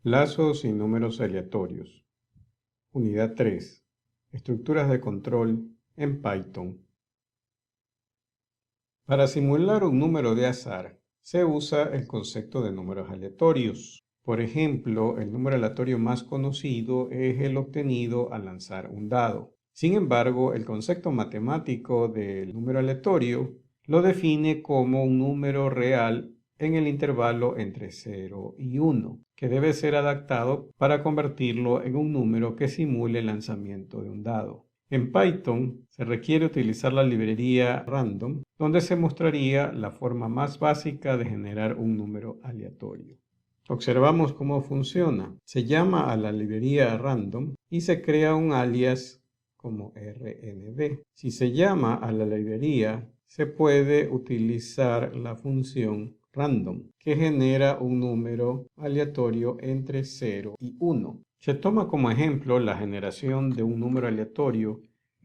Lazos y números aleatorios. Unidad 3. Estructuras de control en Python. Para simular un número de azar, se usa el concepto de números aleatorios. Por ejemplo, el número aleatorio más conocido es el obtenido al lanzar un dado. Sin embargo, el concepto matemático del número aleatorio lo define como un número real en el intervalo entre 0 y 1, que debe ser adaptado para convertirlo en un número que simule el lanzamiento de un dado. En Python se requiere utilizar la librería random, donde se mostraría la forma más básica de generar un número aleatorio. Observamos cómo funciona. Se llama a la librería random y se crea un alias como RND. Si se llama a la librería, se puede utilizar la función random, que genera un número aleatorio entre 0 y 1. Se toma como ejemplo la generación de un número aleatorio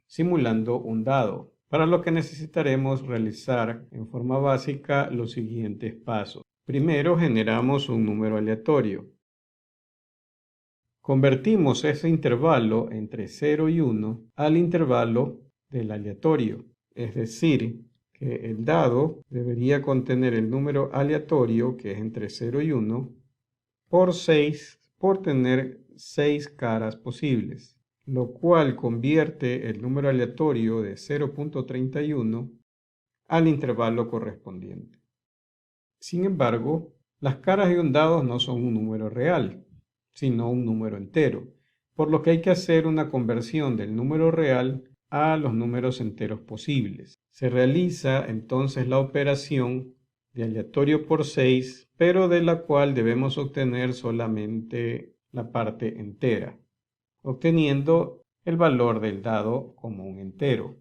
simulando un dado, para lo que necesitaremos realizar en forma básica los siguientes pasos. Primero generamos un número aleatorio. Convertimos ese intervalo entre 0 y 1 al intervalo del aleatorio, es decir, que el dado debería contener el número aleatorio, que es entre 0 y 1, por 6, por tener 6 caras posibles, lo cual convierte el número aleatorio de 0.31 al intervalo correspondiente. Sin embargo, las caras de un dado no son un número real, sino un número entero, por lo que hay que hacer una conversión del número real a los números enteros posibles. Se realiza entonces la operación de aleatorio por 6, pero de la cual debemos obtener solamente la parte entera, obteniendo el valor del dado como un entero.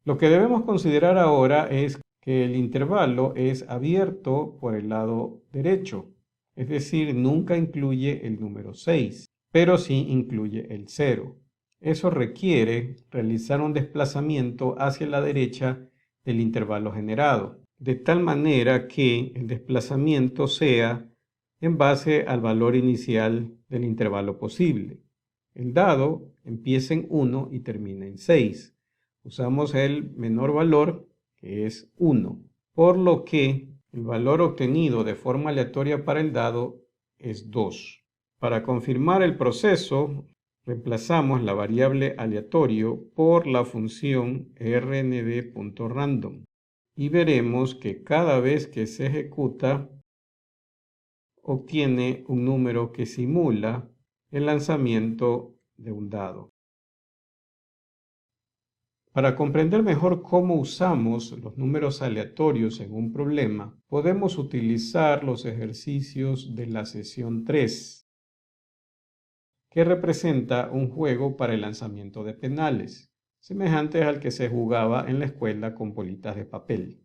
Lo que debemos considerar ahora es que el intervalo es abierto por el lado derecho, es decir, nunca incluye el número 6, pero sí incluye el 0. Eso requiere realizar un desplazamiento hacia la derecha del intervalo generado, de tal manera que el desplazamiento sea en base al valor inicial del intervalo posible. El dado empieza en 1 y termina en 6. Usamos el menor valor, que es 1, por lo que el valor obtenido de forma aleatoria para el dado es 2. Para confirmar el proceso, reemplazamos la variable aleatorio por la función rnd.random y veremos que cada vez que se ejecuta, obtiene un número que simula el lanzamiento de un dado. Para comprender mejor cómo usamos los números aleatorios en un problema, podemos utilizar los ejercicios de la sesión 3, que representa un juego para el lanzamiento de penales, semejante al que se jugaba en la escuela con bolitas de papel.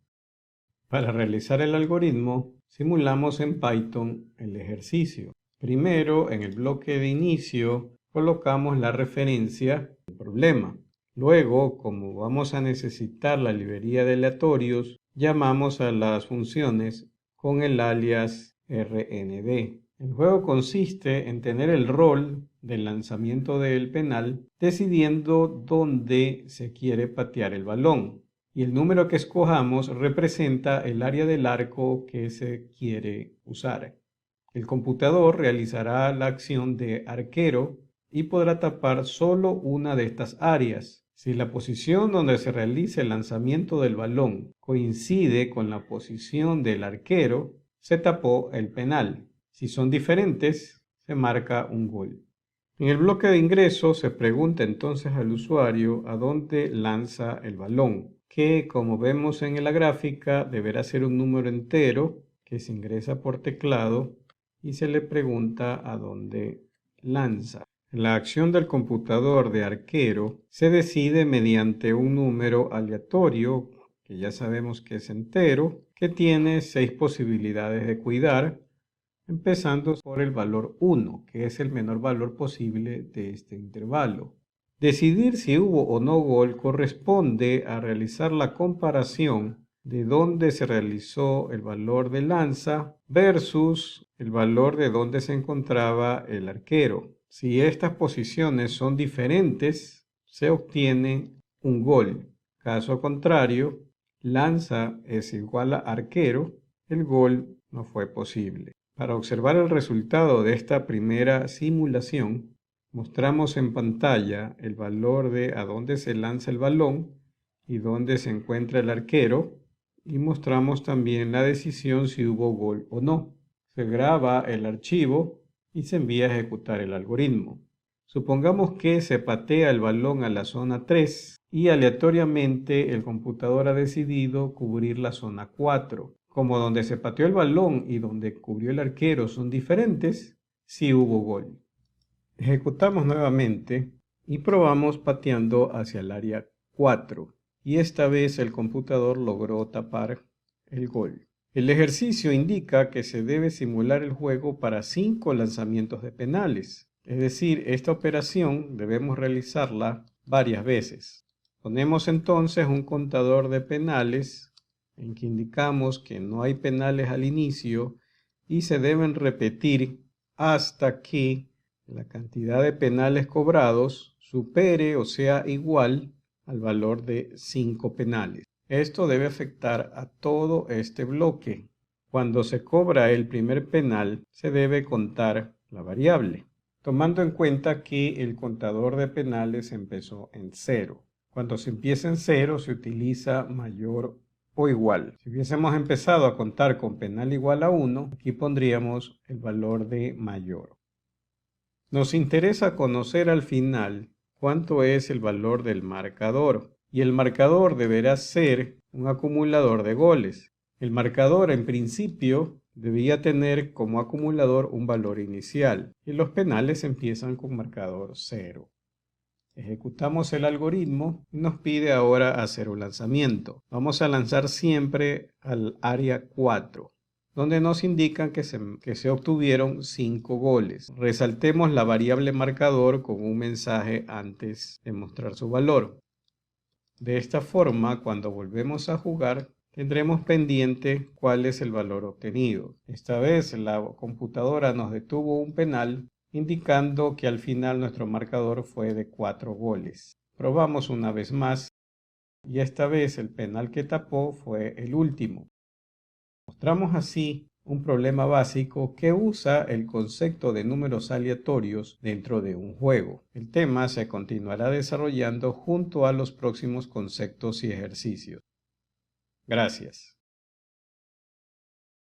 Para realizar el algoritmo, simulamos en Python el ejercicio. Primero, en el bloque de inicio, colocamos la referencia del problema. Luego, como vamos a necesitar la librería de aleatorios, llamamos a las funciones con el alias rnd. El juego consiste en tener el rol del lanzamiento del penal, decidiendo dónde se quiere patear el balón. Y el número que escojamos representa el área del arco que se quiere usar. El computador realizará la acción de arquero y podrá tapar solo una de estas áreas. Si la posición donde se realiza el lanzamiento del balón coincide con la posición del arquero, se tapó el penal. Si son diferentes, se marca un gol. En el bloque de ingreso se pregunta entonces al usuario a dónde lanza el balón, que como vemos en la gráfica deberá ser un número entero que se ingresa por teclado y se le pregunta a dónde lanza. La acción del computador de arquero se decide mediante un número aleatorio, que ya sabemos que es entero, que tiene 6 posibilidades de cuidar, empezando por el valor 1, que es el menor valor posible de este intervalo. Decidir si hubo o no gol corresponde a realizar la comparación de dónde se realizó el valor de lanza versus el valor de donde se encontraba el arquero. Si estas posiciones son diferentes, se obtiene un gol. Caso contrario, lanza es igual a arquero, el gol no fue posible. Para observar el resultado de esta primera simulación, mostramos en pantalla el valor de a dónde se lanza el balón y dónde se encuentra el arquero, y mostramos también la decisión si hubo gol o no. Se graba el archivo y se envía a ejecutar el algoritmo. Supongamos que se patea el balón a la zona 3 y aleatoriamente el computador ha decidido cubrir la zona 4. Como donde se pateó el balón y donde cubrió el arquero son diferentes, sí hubo gol. Ejecutamos nuevamente y probamos pateando hacia el área 4 y esta vez el computador logró tapar el gol. El ejercicio indica que se debe simular el juego para 5 lanzamientos de penales. Es decir, esta operación debemos realizarla varias veces. Ponemos entonces un contador de penales en que indicamos que no hay penales al inicio y se deben repetir hasta que la cantidad de penales cobrados supere o sea igual al valor de 5 penales. Esto debe afectar a todo este bloque. Cuando se cobra el primer penal, se debe contar la variable, tomando en cuenta que el contador de penales empezó en 0. Cuando se empieza en 0, se utiliza mayor o igual. Si hubiésemos empezado a contar con penal igual a 1, aquí pondríamos el valor de mayor. Nos interesa conocer al final cuánto es el valor del marcador, y el marcador deberá ser un acumulador de goles. El marcador en principio debía tener como acumulador un valor inicial, y los penales empiezan con marcador 0. Ejecutamos el algoritmo y nos pide ahora hacer un lanzamiento. Vamos a lanzar siempre al área 4, donde nos indican que se obtuvieron 5 goles. Resaltemos la variable marcador con un mensaje antes de mostrar su valor. De esta forma, cuando volvemos a jugar, tendremos pendiente cuál es el valor obtenido. Esta vez la computadora nos detuvo un penal, indicando que al final nuestro marcador fue de 4 goles. Probamos una vez más y esta vez el penal que tapó fue el último. Mostramos así un problema básico que usa el concepto de números aleatorios dentro de un juego. El tema se continuará desarrollando junto a los próximos conceptos y ejercicios. Gracias.